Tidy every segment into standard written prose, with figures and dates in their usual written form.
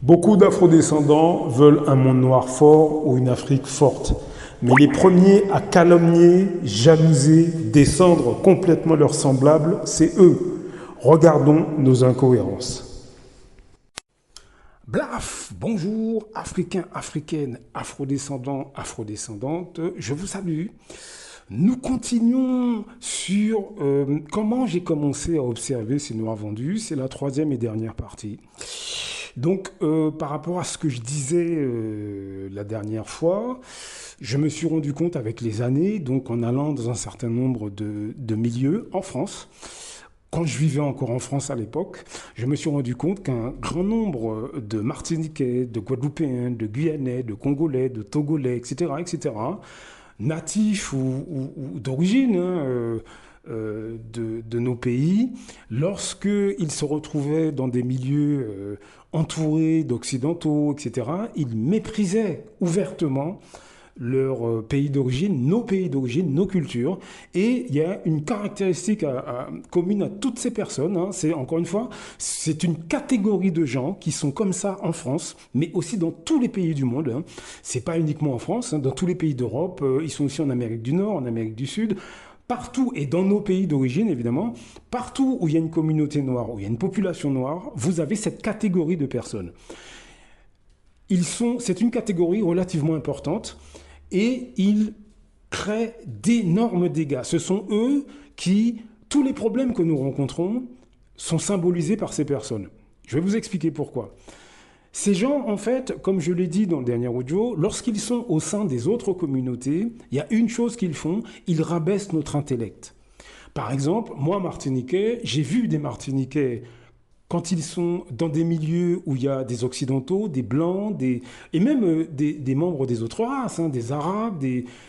Beaucoup d'afrodescendants veulent un monde noir fort ou une Afrique forte. Mais les premiers à calomnier, jalouser, descendre complètement leurs semblables, c'est eux. Regardons nos incohérences. Blaf, bonjour, Africains, Africaines, Afrodescendants, Afrodescendantes, je vous salue. Nous continuons sur comment j'ai commencé à observer ces noirs vendus. C'est la troisième et dernière partie. Donc, par rapport à ce que je disais la dernière fois, je me suis rendu compte avec les années, donc en allant dans un certain nombre de milieux en France, quand je vivais encore en France à l'époque, je me suis rendu compte qu'un grand nombre de Martiniquais, de Guadeloupéens, de Guyanais, de Congolais, de Togolais, etc., natifs ou d'origine de nos pays, lorsqu'ils se retrouvaient dans des milieux entourés d'occidentaux, etc., ils méprisaient ouvertement leur pays d'origine, nos cultures. Et il y a une caractéristique commune à toutes ces personnes. C'est, encore une fois, c'est une catégorie de gens qui sont comme ça en France, mais aussi dans tous les pays du monde. C'est pas uniquement en France, dans tous les pays d'Europe. Ils sont aussi en Amérique du Nord, en Amérique du Sud. Partout, et dans nos pays d'origine, évidemment, partout où il y a une communauté noire, où il y a une population noire, vous avez cette catégorie de personnes. C'est une catégorie relativement importante et ils créent d'énormes dégâts. Ce sont eux qui, tous les problèmes que nous rencontrons, sont symbolisés par ces personnes. Je vais vous expliquer pourquoi. Ces gens, en fait, comme je l'ai dit dans le dernier audio, lorsqu'ils sont au sein des autres communautés, il y a une chose qu'ils font, ils rabaissent notre intellect. Par exemple, moi, Martiniquais, j'ai vu des Martiniquais, quand ils sont dans des milieux où il y a des Occidentaux, des Blancs, et même des membres des autres races, des Arabes,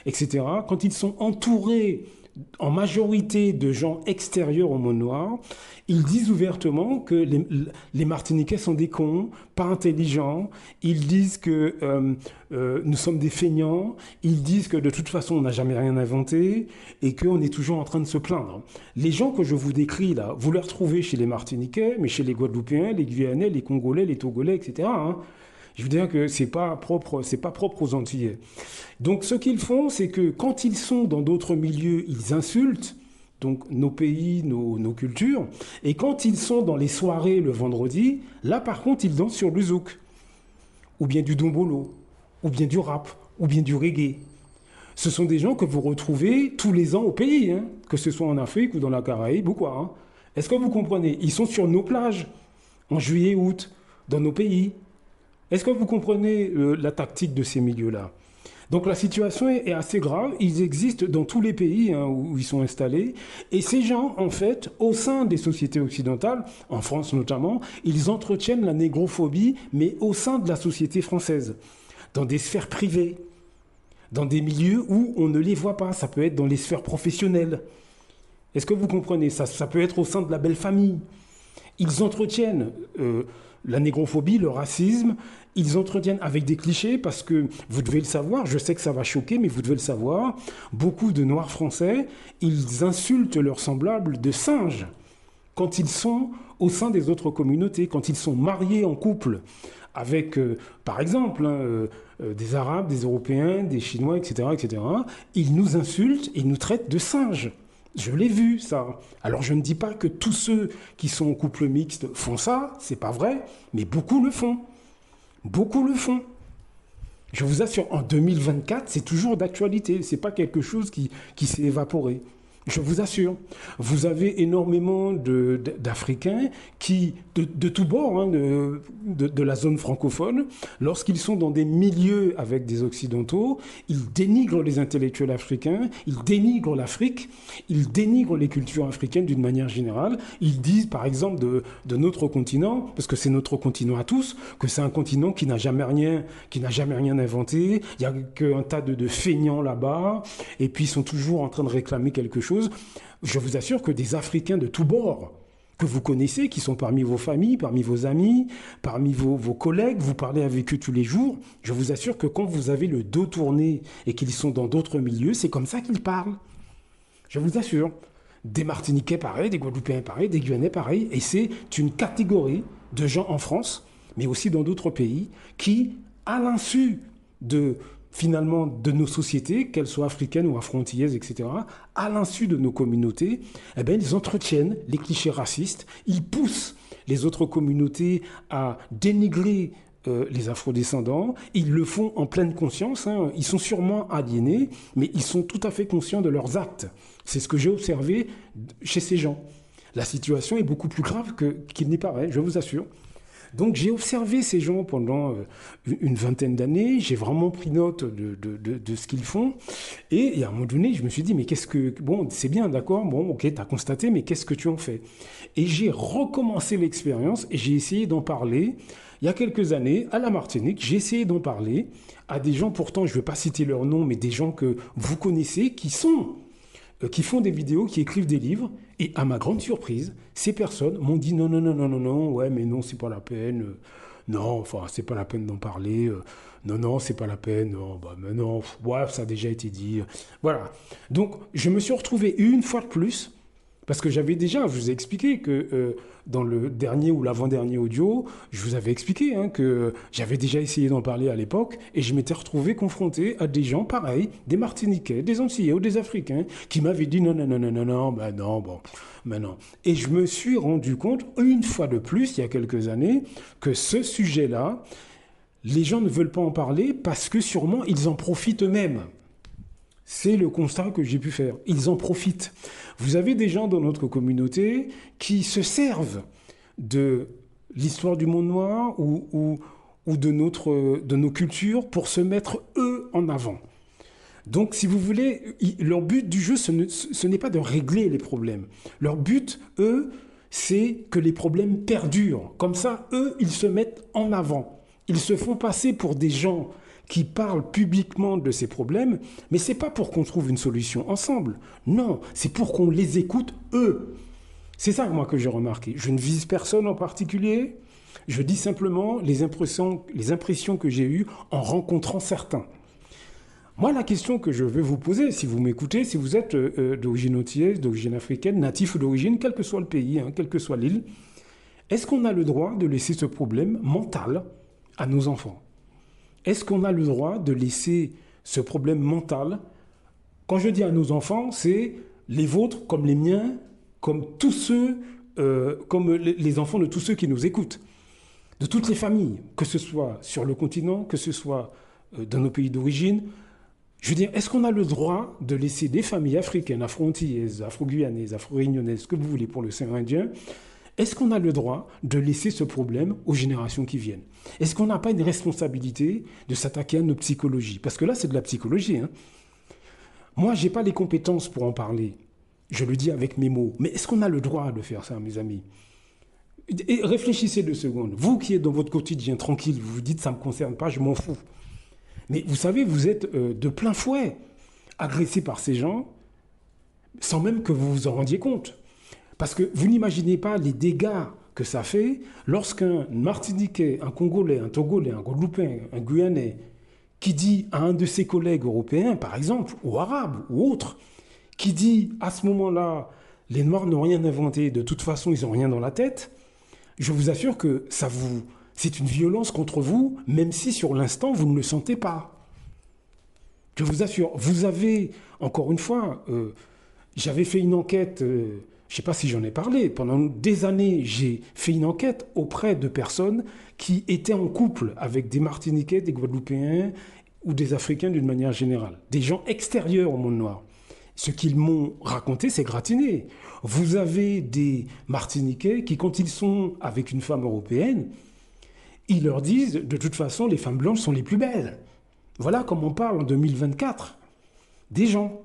etc., quand ils sont entourés en majorité de gens extérieurs au monde noir, ils disent ouvertement que les Martiniquais sont des cons, pas intelligents. Ils disent que nous sommes des feignants. Ils disent que de toute façon, on n'a jamais rien inventé et qu'on est toujours en train de se plaindre. Les gens que je vous décris là, vous les retrouvez chez les Martiniquais, mais chez les Guadeloupéens, les Guyanais, les Congolais, les Togolais, etc. Je veux dire que c'est pas propre aux Antillais. Donc ce qu'ils font, c'est que quand ils sont dans d'autres milieux, ils insultent donc nos pays, nos cultures. Et quand ils sont dans les soirées le vendredi, là par contre, ils dansent sur le zouk, ou bien du dombolo, ou bien du rap, ou bien du reggae. Ce sont des gens que vous retrouvez tous les ans au pays, que ce soit en Afrique ou dans la Caraïbe ou quoi. Est-ce que vous comprenez? Ils sont sur nos plages, en juillet, août, dans nos pays. Est-ce que vous comprenez la tactique de ces milieux-là? Donc la situation est assez grave. Ils existent dans tous les pays où ils sont installés. Et ces gens, en fait, au sein des sociétés occidentales, en France notamment, ils entretiennent la négrophobie, mais au sein de la société française, dans des sphères privées, dans des milieux où on ne les voit pas. Ça peut être dans les sphères professionnelles. Est-ce que vous comprenez? Ça peut être au sein de la belle famille. Ils entretiennent la négrophobie, le racisme, ils entretiennent avec des clichés parce que, vous devez le savoir, je sais que ça va choquer, mais vous devez le savoir, beaucoup de Noirs français, ils insultent leurs semblables de singes quand ils sont au sein des autres communautés, quand ils sont mariés en couple avec, par exemple, des Arabes, des Européens, des Chinois, etc., ils nous insultent et nous traitent de singes. Je l'ai vu, ça. Alors, je ne dis pas que tous ceux qui sont en couple mixte font ça, c'est pas vrai, mais beaucoup le font. Beaucoup le font. Je vous assure, en 2024, c'est toujours d'actualité. C'est pas quelque chose qui s'est évaporé. Je vous assure. Vous avez énormément d'Africains qui, de tous bords, de la zone francophone, lorsqu'ils sont dans des milieux avec des Occidentaux, ils dénigrent les intellectuels africains, ils dénigrent l'Afrique, ils dénigrent les cultures africaines d'une manière générale. Ils disent, par exemple, de notre continent, parce que c'est notre continent à tous, que c'est un continent qui n'a jamais rien inventé, il n'y a qu'un tas de feignants là-bas, et puis ils sont toujours en train de réclamer quelque chose. Je vous assure que des Africains de tous bords, que vous connaissez, qui sont parmi vos familles, parmi vos amis, parmi vos collègues, vous parlez avec eux tous les jours, je vous assure que quand vous avez le dos tourné et qu'ils sont dans d'autres milieux, c'est comme ça qu'ils parlent. Je vous assure. Des Martiniquais pareil, des Guadeloupéens pareil, des Guyanais pareil, et c'est une catégorie de gens en France, mais aussi dans d'autres pays, qui, à l'insu finalement de nos sociétés, qu'elles soient africaines ou afro-antillaises, etc., à l'insu de nos communautés, eh bien, ils entretiennent les clichés racistes, ils poussent les autres communautés à dénigrer les afrodescendants. Ils le font en pleine conscience, hein. Ils sont sûrement aliénés, mais ils sont tout à fait conscients de leurs actes. C'est ce que j'ai observé chez ces gens. La situation est beaucoup plus grave qu'il n'y paraît, je vous assure. Donc j'ai observé ces gens pendant une vingtaine d'années, j'ai vraiment pris note de ce qu'ils font, et à un moment donné, je me suis dit, mais qu'est-ce que... Bon, c'est bien, d'accord, bon, ok, t'as constaté, mais qu'est-ce que tu en fais? Et j'ai recommencé l'expérience, et j'ai essayé d'en parler, il y a quelques années, à la Martinique, j'ai essayé d'en parler à des gens, pourtant, je ne vais pas citer leur nom, mais des gens que vous connaissez, qui font des vidéos, qui écrivent des livres, et à ma grande surprise, ces personnes m'ont dit non, non, non, non, non, non, ouais, mais non, c'est pas la peine, non, enfin, c'est pas la peine d'en parler, non, non, c'est pas la peine, non, bah, mais non, ouais, ça a déjà été dit, voilà. Donc, je me suis retrouvé une fois de plus, parce que j'avais déjà, je vous ai expliqué que dans le dernier ou l'avant-dernier audio, je vous avais expliqué hein, que j'avais déjà essayé d'en parler à l'époque et je m'étais retrouvé confronté à des gens pareils, des Martiniquais, des Antillais ou des Africains, qui m'avaient dit non, non, non, non, non, non, ben non, bon, ben non. Et je me suis rendu compte, une fois de plus, il y a quelques années, que ce sujet-là, les gens ne veulent pas en parler parce que sûrement ils en profitent eux-mêmes. C'est le constat que j'ai pu faire. Ils en profitent. Vous avez des gens dans notre communauté qui se servent de l'histoire du monde noir ou de nos cultures pour se mettre eux en avant. Donc, si vous voulez, leur but du jeu, ce n'est pas de régler les problèmes. Leur but, eux, c'est que les problèmes perdurent. Comme ça, eux, ils se mettent en avant. Ils se font passer pour des gens qui parlent publiquement de ces problèmes, mais ce n'est pas pour qu'on trouve une solution ensemble. Non, c'est pour qu'on les écoute, eux. C'est ça, moi, que j'ai remarqué. Je ne vise personne en particulier. Je dis simplement les impressions que j'ai eues en rencontrant certains. Moi, la question que je veux vous poser, si vous m'écoutez, si vous êtes d'origine antillaise, d'origine africaine, natif ou d'origine, quel que soit le pays, hein, quelle que soit l'île, est-ce qu'on a le droit de laisser ce problème mental à nos enfants ? Est-ce qu'on a le droit de laisser ce problème mental, quand je dis à nos enfants, c'est les vôtres comme les miens, comme tous ceux, comme les enfants de tous ceux qui nous écoutent, de toutes les familles, que ce soit sur le continent, que ce soit dans nos pays d'origine. Je veux dire, est-ce qu'on a le droit de laisser des familles africaines, afro-antillaises, afro-guyanaises, afro-réunionnaises, ce que vous voulez pour l'océan Indien, est-ce qu'on a le droit de laisser ce problème aux générations qui viennent? Est-ce qu'on n'a pas une responsabilité de s'attaquer à nos psychologies? Parce que là, c'est de la psychologie. Hein. Moi, je n'ai pas les compétences pour en parler. Je le dis avec mes mots. Mais est-ce qu'on a le droit de faire ça, mes amis? Et réfléchissez 2 secondes. Vous qui êtes dans votre quotidien tranquille, vous vous dites « ça ne me concerne pas, je m'en fous ». Mais vous savez, vous êtes de plein fouet agressé par ces gens sans même que vous vous en rendiez compte. Parce que vous n'imaginez pas les dégâts que ça fait lorsqu'un Martiniquais, un Congolais, un Togolais, un Guadeloupéen, un Guyanais, qui dit à un de ses collègues européens, par exemple, ou arabes, ou autres, qui dit à ce moment-là, les Noirs n'ont rien inventé, de toute façon, ils n'ont rien dans la tête, je vous assure que c'est une violence contre vous, même si sur l'instant, vous ne le sentez pas. Je vous assure, vous avez, encore une fois, j'avais fait une enquête... je ne sais pas si j'en ai parlé, pendant des années, j'ai fait une enquête auprès de personnes qui étaient en couple avec des Martiniquais, des Guadeloupéens ou des Africains d'une manière générale, des gens extérieurs au monde noir. Ce qu'ils m'ont raconté, c'est gratiné. Vous avez des Martiniquais qui, quand ils sont avec une femme européenne, ils leur disent, de toute façon, les femmes blanches sont les plus belles. Voilà comment on parle en 2024 des gens.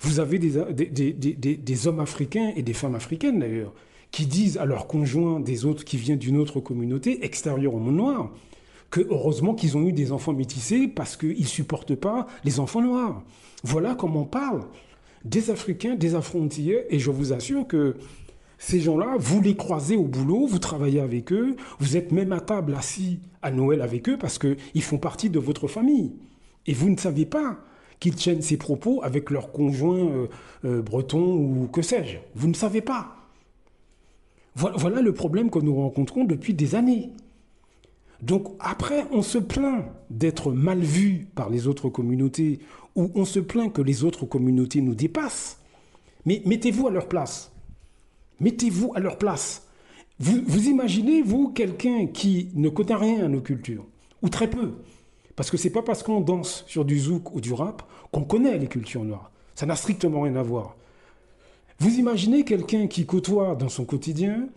Vous avez des hommes africains et des femmes africaines d'ailleurs, qui disent à leurs conjoints des autres qui viennent d'une autre communauté extérieure au monde noir, que heureusement qu'ils ont eu des enfants métissés parce qu'ils ne supportent pas les enfants noirs. Voilà comment on parle des Africains, des Afro-Antillais, et je vous assure que ces gens-là, vous les croisez au boulot, vous travaillez avec eux, vous êtes même à table assis à Noël avec eux parce qu'ils font partie de votre famille. Et vous ne savez pas qu'ils tiennent ces propos avec leurs conjoints bretons ou que sais-je. Vous ne savez pas. Voilà le problème que nous rencontrons depuis des années. Donc après, on se plaint d'être mal vu par les autres communautés ou on se plaint que les autres communautés nous dépassent. Mais mettez-vous à leur place. Mettez-vous à leur place. Vous imaginez, vous, quelqu'un qui ne connaît rien à nos cultures, ou très peu. Parce que c'est pas parce qu'on danse sur du zouk ou du rap qu'on connaît les cultures noires. Ça n'a strictement rien à voir. Vous imaginez quelqu'un qui côtoie dans son quotidien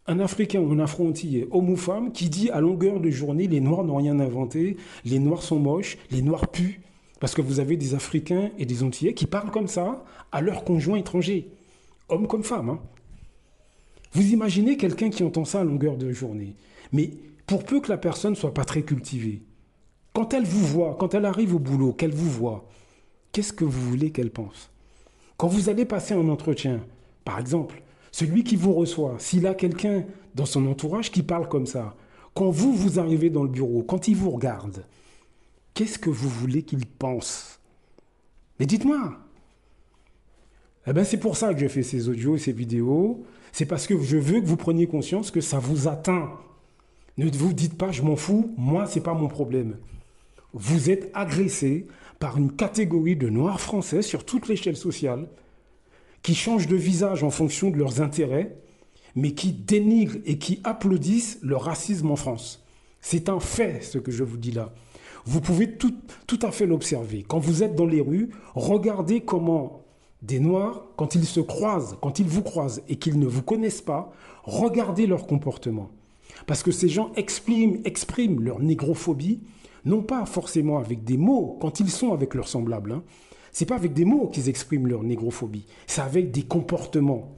un Africain ou un Afro-Antillais, homme ou femme, qui dit à longueur de journée, les Noirs n'ont rien inventé, les Noirs sont moches, les Noirs puent. Parce que vous avez des Africains et des Antillais qui parlent comme ça à leurs conjoints étrangers, hommes comme femmes. Hein. Vous imaginez quelqu'un qui entend ça à longueur de journée. Mais pour peu que la personne soit pas très cultivée, quand elle vous voit, quand elle arrive au boulot, qu'elle vous voit, qu'est-ce que vous voulez qu'elle pense? Quand vous allez passer un entretien, par exemple, celui qui vous reçoit, s'il a quelqu'un dans son entourage qui parle comme ça, quand vous arrivez dans le bureau, quand il vous regarde, qu'est-ce que vous voulez qu'il pense? Mais dites-moi. Eh bien, c'est pour ça que je fais ces audios et ces vidéos. C'est parce que je veux que vous preniez conscience que ça vous atteint. Ne vous dites pas, je m'en fous, moi, c'est pas mon problème. Vous êtes agressé par une catégorie de Noirs français sur toute l'échelle sociale qui changent de visage en fonction de leurs intérêts, mais qui dénigrent et qui applaudissent le racisme en France. C'est un fait, ce que je vous dis là. Vous pouvez tout à fait l'observer. Quand vous êtes dans les rues, regardez comment des Noirs, quand ils se croisent, quand ils vous croisent et qu'ils ne vous connaissent pas, regardez leur comportement. Parce que ces gens expriment leur négrophobie, non pas forcément avec des mots, quand ils sont avec leurs semblables. Hein. Ce n'est pas avec des mots qu'ils expriment leur négrophobie, c'est avec des comportements,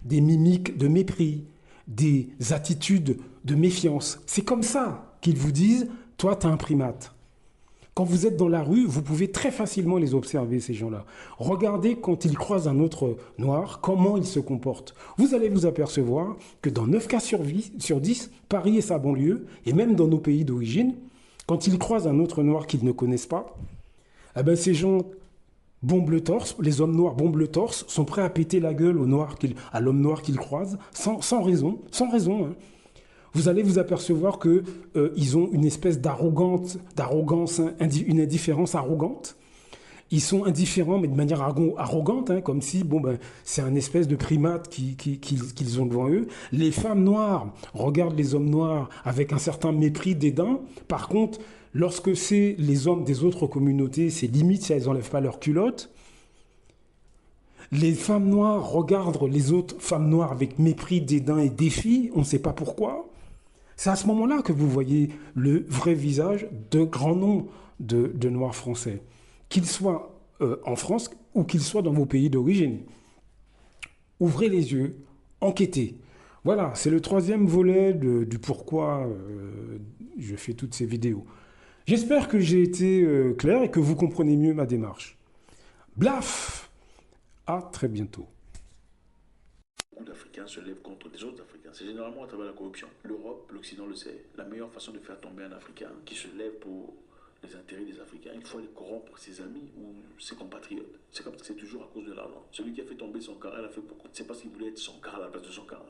des mimiques de mépris, des attitudes de méfiance. C'est comme ça qu'ils vous disent, toi, tu es un primate. Quand vous êtes dans la rue, vous pouvez très facilement les observer, ces gens-là. Regardez quand ils croisent un autre noir, comment ils se comportent. Vous allez vous apercevoir que dans 9 cas sur 10, Paris et sa banlieue, et même dans nos pays d'origine, quand ils croisent un autre noir qu'ils ne connaissent pas, eh ben ces gens bombent le torse, les hommes noirs bombent le torse, sont prêts à péter la gueule à l'homme noir qu'ils croisent, sans raison. Hein. Vous allez vous apercevoir qu'ils ont une espèce d'arrogance, une indifférence arrogante. Ils sont indifférents, mais de manière arrogante, hein, comme si c'est un espèce de primate qu'ils ont devant eux. Les femmes noires regardent les hommes noirs avec un certain mépris, dédain. Par contre, lorsque c'est les hommes des autres communautés, c'est limite si elles n'enlèvent pas leurs culottes. Les femmes noires regardent les autres femmes noires avec mépris, dédain et défi. On ne sait pas pourquoi. C'est à ce moment-là que vous voyez le vrai visage de grand nombre de Noirs français, qu'ils soient en France ou qu'ils soient dans vos pays d'origine. Ouvrez les yeux, enquêtez. Voilà, c'est le 3e volet du pourquoi je fais toutes ces vidéos. J'espère que j'ai été clair et que vous comprenez mieux ma démarche. Blaf! À très bientôt. Beaucoup d'Africains se lèvent contre des autres Africains. C'est généralement à travers la corruption. L'Europe, l'Occident le sait. La meilleure façon de faire tomber un Africain qui se lève pour les intérêts des Africains, il faut aller corrompre ses amis ou ses compatriotes. C'est comme ça, c'est toujours à cause de l'argent. Celui qui a fait tomber son cara, il a fait beaucoup. C'est parce qu'il voulait être son cara à la place de son cara.